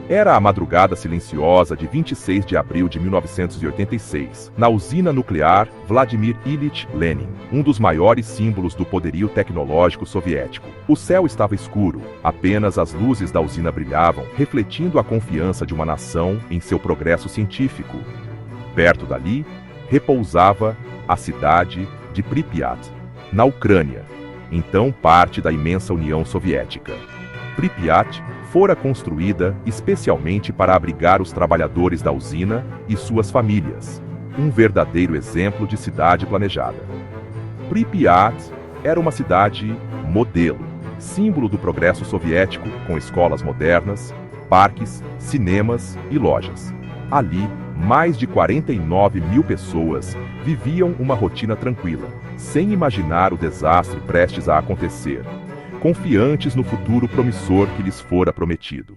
Era a madrugada silenciosa de 26 de abril de 1986, na usina nuclear Vladimir Ilyich Lenin, um dos maiores símbolos do poderio tecnológico soviético. O céu estava escuro, apenas as luzes da usina brilhavam, refletindo a confiança de uma nação em seu progresso científico. Perto dali, repousava a cidade de Pripyat, na Ucrânia, então parte da imensa União Soviética. Pripyat fora construída especialmente para abrigar os trabalhadores da usina e suas famílias, um verdadeiro exemplo de cidade planejada. Pripyat era uma cidade modelo, símbolo do progresso soviético, com escolas modernas, parques, cinemas e lojas. Ali, mais de 49 mil pessoas viviam uma rotina tranquila, sem imaginar o desastre prestes a acontecer, confiantes no futuro promissor que lhes fora prometido.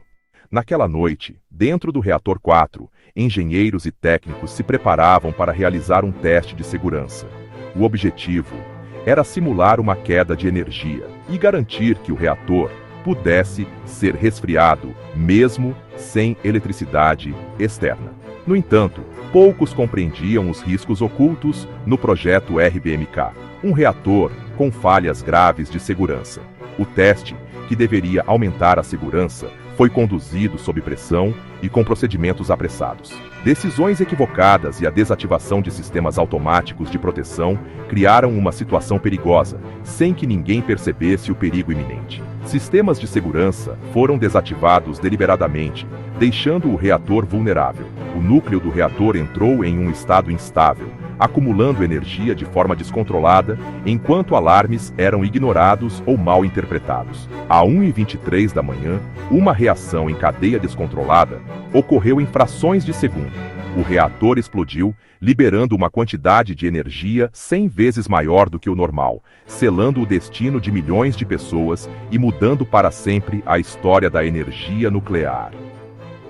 Naquela noite, dentro do reator 4, engenheiros e técnicos se preparavam para realizar um teste de segurança. O objetivo era simular uma queda de energia e garantir que o reator pudesse ser resfriado, mesmo sem eletricidade externa. No entanto, poucos compreendiam os riscos ocultos no projeto RBMK, um reator com falhas graves de segurança. O teste, que deveria aumentar a segurança, foi conduzido sob pressão e com procedimentos apressados. Decisões equivocadas e a desativação de sistemas automáticos de proteção criaram uma situação perigosa, sem que ninguém percebesse o perigo iminente. Sistemas de segurança foram desativados deliberadamente, deixando o reator vulnerável. O núcleo do reator entrou em um estado instável, acumulando energia de forma descontrolada, enquanto alarmes eram ignorados ou mal interpretados. À 1h23 da manhã, uma reação em cadeia descontrolada ocorreu em frações de segundo. O reator explodiu, liberando uma quantidade de energia 100 vezes maior do que o normal, selando o destino de milhões de pessoas e mudando para sempre a história da energia nuclear.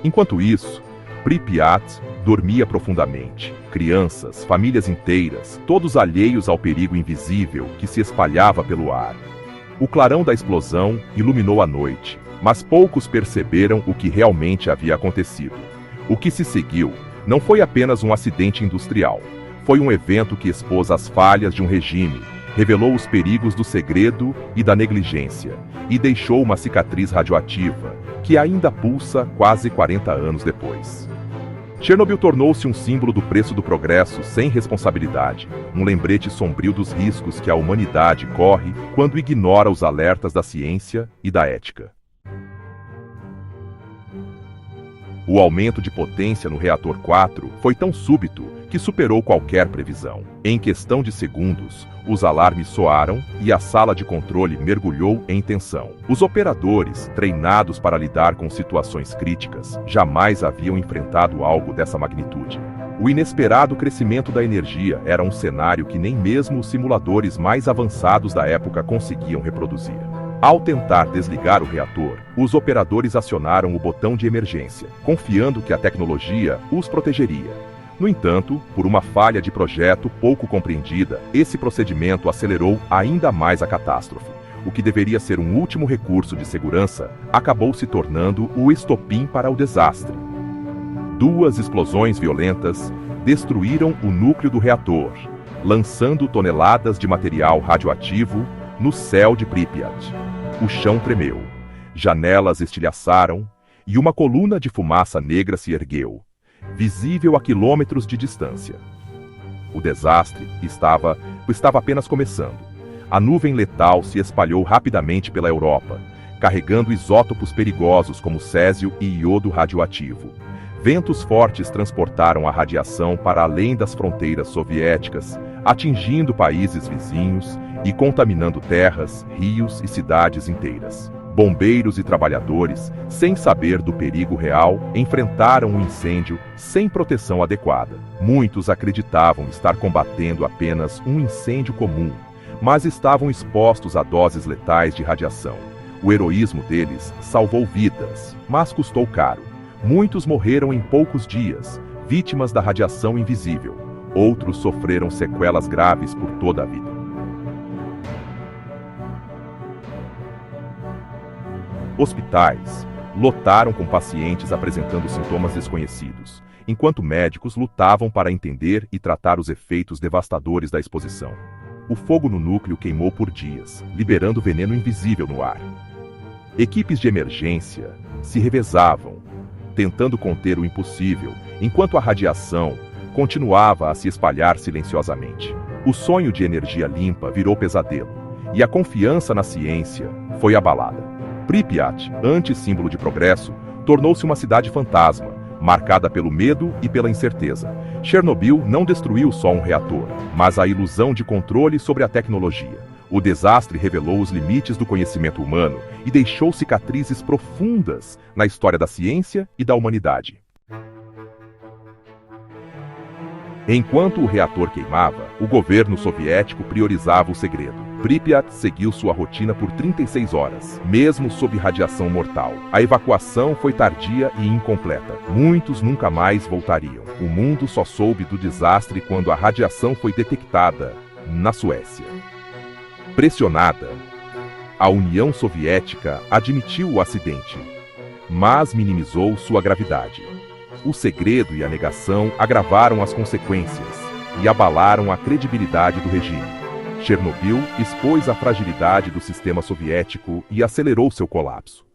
Enquanto isso, Pripyat dormia profundamente. Crianças, famílias inteiras, todos alheios ao perigo invisível que se espalhava pelo ar. O clarão da explosão iluminou a noite, mas poucos perceberam o que realmente havia acontecido. O que se seguiu não foi apenas um acidente industrial. Foi um evento que expôs as falhas de um regime, revelou os perigos do segredo e da negligência, e deixou uma cicatriz radioativa, que ainda pulsa quase 40 anos depois. Chernobyl tornou-se um símbolo do preço do progresso sem responsabilidade, um lembrete sombrio dos riscos que a humanidade corre quando ignora os alertas da ciência e da ética. O aumento de potência no reator 4 foi tão súbito que superou qualquer previsão. Em questão de segundos, os alarmes soaram e a sala de controle mergulhou em tensão. Os operadores, treinados para lidar com situações críticas, jamais haviam enfrentado algo dessa magnitude. O inesperado crescimento da energia era um cenário que nem mesmo os simuladores mais avançados da época conseguiam reproduzir. Ao tentar desligar o reator, os operadores acionaram o botão de emergência, confiando que a tecnologia os protegeria. No entanto, por uma falha de projeto pouco compreendida, esse procedimento acelerou ainda mais a catástrofe. O que deveria ser um último recurso de segurança acabou se tornando o estopim para o desastre. Duas explosões violentas destruíram o núcleo do reator, lançando toneladas de material radioativo no céu de Pripyat. O chão tremeu, janelas estilhaçaram e uma coluna de fumaça negra se ergueu, visível a quilômetros de distância. O desastre estava apenas começando. A nuvem letal se espalhou rapidamente pela Europa, carregando isótopos perigosos como césio e iodo radioativo. Ventos fortes transportaram a radiação para além das fronteiras soviéticas, atingindo países vizinhos e contaminando terras, rios e cidades inteiras. Bombeiros e trabalhadores, sem saber do perigo real, enfrentaram um incêndio sem proteção adequada. Muitos acreditavam estar combatendo apenas um incêndio comum, mas estavam expostos a doses letais de radiação. O heroísmo deles salvou vidas, mas custou caro. Muitos morreram em poucos dias, vítimas da radiação invisível. Outros sofreram sequelas graves por toda a vida. Hospitais, lotaram com pacientes apresentando sintomas desconhecidos, enquanto médicos lutavam para entender e tratar os efeitos devastadores da exposição. O fogo no núcleo queimou por dias, liberando veneno invisível no ar. Equipes de emergência se revezavam, tentando conter o impossível, enquanto a radiação continuava a se espalhar silenciosamente. O sonho de energia limpa virou pesadelo, e a confiança na ciência foi abalada. Pripyat, antissímbolo de progresso, tornou-se uma cidade fantasma, marcada pelo medo e pela incerteza. Chernobyl não destruiu só um reator, mas a ilusão de controle sobre a tecnologia. O desastre revelou os limites do conhecimento humano e deixou cicatrizes profundas na história da ciência e da humanidade. Enquanto o reator queimava, o governo soviético priorizava o segredo. Pripyat seguiu sua rotina por 36 horas, mesmo sob radiação mortal. A evacuação foi tardia e incompleta. Muitos nunca mais voltariam. O mundo só soube do desastre quando a radiação foi detectada na Suécia. Pressionada, a União Soviética admitiu o acidente, mas minimizou sua gravidade. O segredo e a negação agravaram as consequências e abalaram a credibilidade do regime. Chernobyl expôs a fragilidade do sistema soviético e acelerou seu colapso.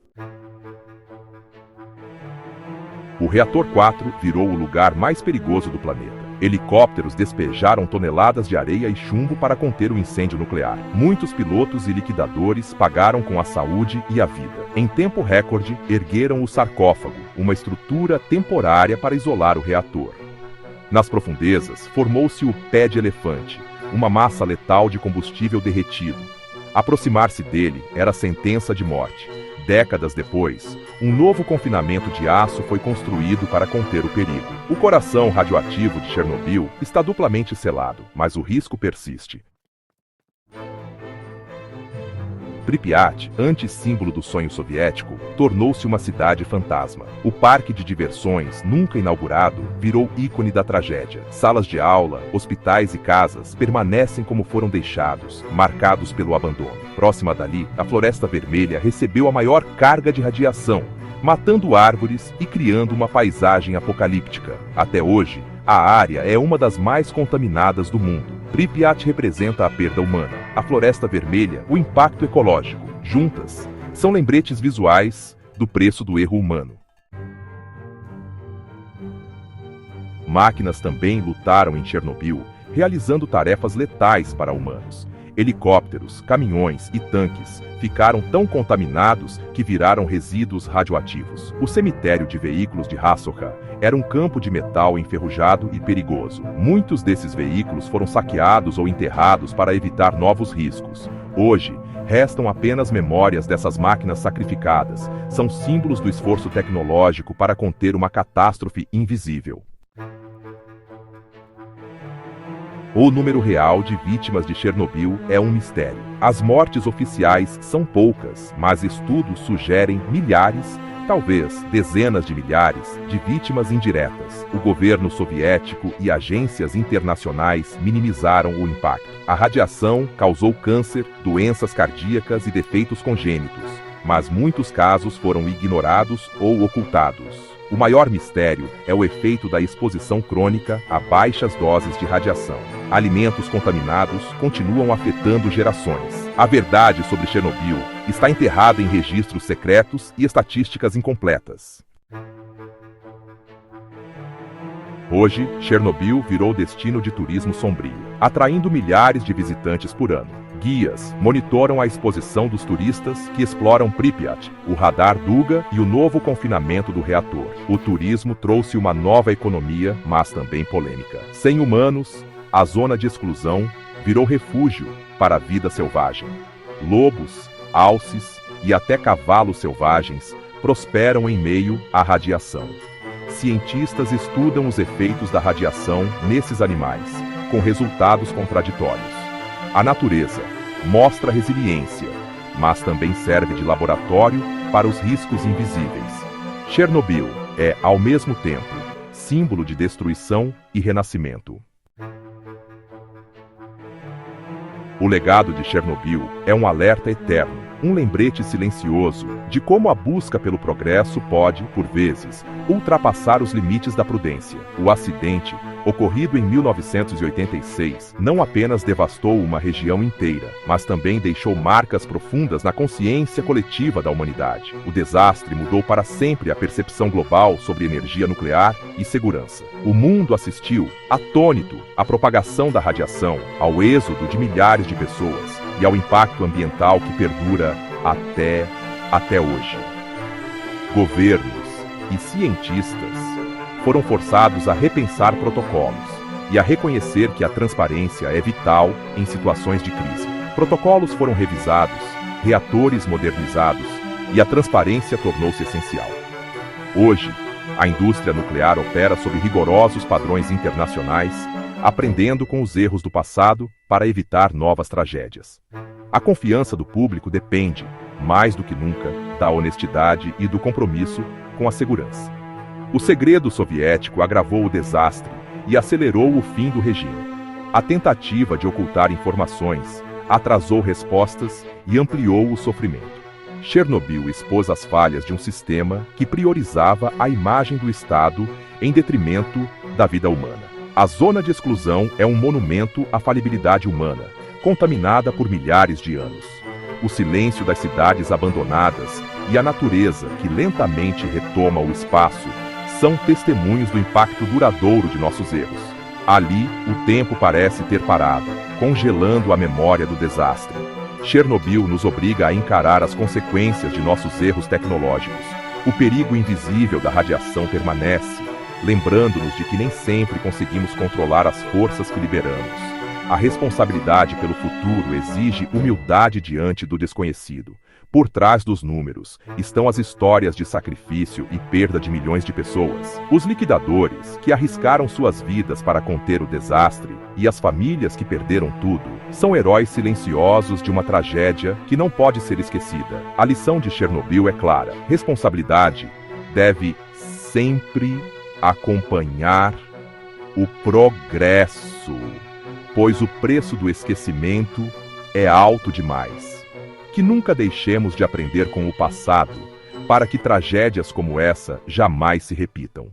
O reator 4 virou o lugar mais perigoso do planeta. Helicópteros despejaram toneladas de areia e chumbo para conter o incêndio nuclear. Muitos pilotos e liquidadores pagaram com a saúde e a vida. Em tempo recorde, ergueram o sarcófago, uma estrutura temporária para isolar o reator. Nas profundezas, formou-se o pé de elefante, uma massa letal de combustível derretido. Aproximar-se dele era sentença de morte. Décadas depois, um novo confinamento de aço foi construído para conter o perigo. O coração radioativo de Chernobyl está duplamente selado, mas o risco persiste. Pripyat, antissímbolo do sonho soviético, tornou-se uma cidade fantasma. O parque de diversões, nunca inaugurado, virou ícone da tragédia. Salas de aula, hospitais e casas permanecem como foram deixados, marcados pelo abandono. Próxima dali, a Floresta Vermelha recebeu a maior carga de radiação, matando árvores e criando uma paisagem apocalíptica. Até hoje, a área é uma das mais contaminadas do mundo. Pripyat representa a perda humana, a Floresta Vermelha, o impacto ecológico. Juntas, são lembretes visuais do preço do erro humano. Máquinas também lutaram em Chernobyl, realizando tarefas letais para humanos. Helicópteros, caminhões e tanques ficaram tão contaminados que viraram resíduos radioativos. O cemitério de veículos de Rasokha era um campo de metal enferrujado e perigoso. Muitos desses veículos foram saqueados ou enterrados para evitar novos riscos. Hoje, restam apenas memórias dessas máquinas sacrificadas. São símbolos do esforço tecnológico para conter uma catástrofe invisível. O número real de vítimas de Chernobyl é um mistério. As mortes oficiais são poucas, mas estudos sugerem milhares, talvez dezenas de milhares, de vítimas indiretas. O governo soviético e agências internacionais minimizaram o impacto. A radiação causou câncer, doenças cardíacas e defeitos congênitos, mas muitos casos foram ignorados ou ocultados. O maior mistério é o efeito da exposição crônica a baixas doses de radiação. Alimentos contaminados continuam afetando gerações. A verdade sobre Chernobyl está enterrada em registros secretos e estatísticas incompletas. Hoje, Chernobyl virou destino de turismo sombrio, atraindo milhares de visitantes por ano. Guias monitoram a exposição dos turistas que exploram Pripyat, o radar Duga e o novo confinamento do reator. O turismo trouxe uma nova economia, mas também polêmica. Sem humanos, a zona de exclusão virou refúgio para a vida selvagem. Lobos, alces e até cavalos selvagens prosperam em meio à radiação. Cientistas estudam os efeitos da radiação nesses animais, com resultados contraditórios. A natureza mostra resiliência, mas também serve de laboratório para os riscos invisíveis. Chernobyl é, ao mesmo tempo, símbolo de destruição e renascimento. O legado de Chernobyl é um alerta eterno. um lembrete silencioso de como a busca pelo progresso pode, por vezes, ultrapassar os limites da prudência. O acidente, ocorrido em 1986, não apenas devastou uma região inteira, mas também deixou marcas profundas na consciência coletiva da humanidade. O desastre mudou para sempre a percepção global sobre energia nuclear e segurança. O mundo assistiu, atônito, à propagação da radiação, ao êxodo de milhares de pessoas e ao impacto ambiental que perdura até hoje. Governos e cientistas foram forçados a repensar protocolos e a reconhecer que a transparência é vital em situações de crise. Protocolos foram revisados, reatores modernizados e a transparência tornou-se essencial. Hoje, a indústria nuclear opera sob rigorosos padrões internacionais, aprendendo com os erros do passado para evitar novas tragédias. A confiança do público depende, mais do que nunca, da honestidade e do compromisso com a segurança. O segredo soviético agravou o desastre e acelerou o fim do regime. A tentativa de ocultar informações atrasou respostas e ampliou o sofrimento. Chernobyl expôs as falhas de um sistema que priorizava a imagem do Estado em detrimento da vida humana. A zona de exclusão é um monumento à falibilidade humana, contaminada por milhares de anos. O silêncio das cidades abandonadas e a natureza que lentamente retoma o espaço são testemunhos do impacto duradouro de nossos erros. Ali, o tempo parece ter parado, congelando a memória do desastre. Chernobyl nos obriga a encarar as consequências de nossos erros tecnológicos. O perigo invisível da radiação permanece, lembrando-nos de que nem sempre conseguimos controlar as forças que liberamos. A responsabilidade pelo futuro exige humildade diante do desconhecido. Por trás dos números estão as histórias de sacrifício e perda de milhões de pessoas. Os liquidadores, que arriscaram suas vidas para conter o desastre, e as famílias que perderam tudo, são heróis silenciosos de uma tragédia que não pode ser esquecida. A lição de Chernobyl é clara: responsabilidade deve sempre acompanhar o progresso, pois o preço do esquecimento é alto demais. Que nunca deixemos de aprender com o passado, para que tragédias como essa jamais se repitam.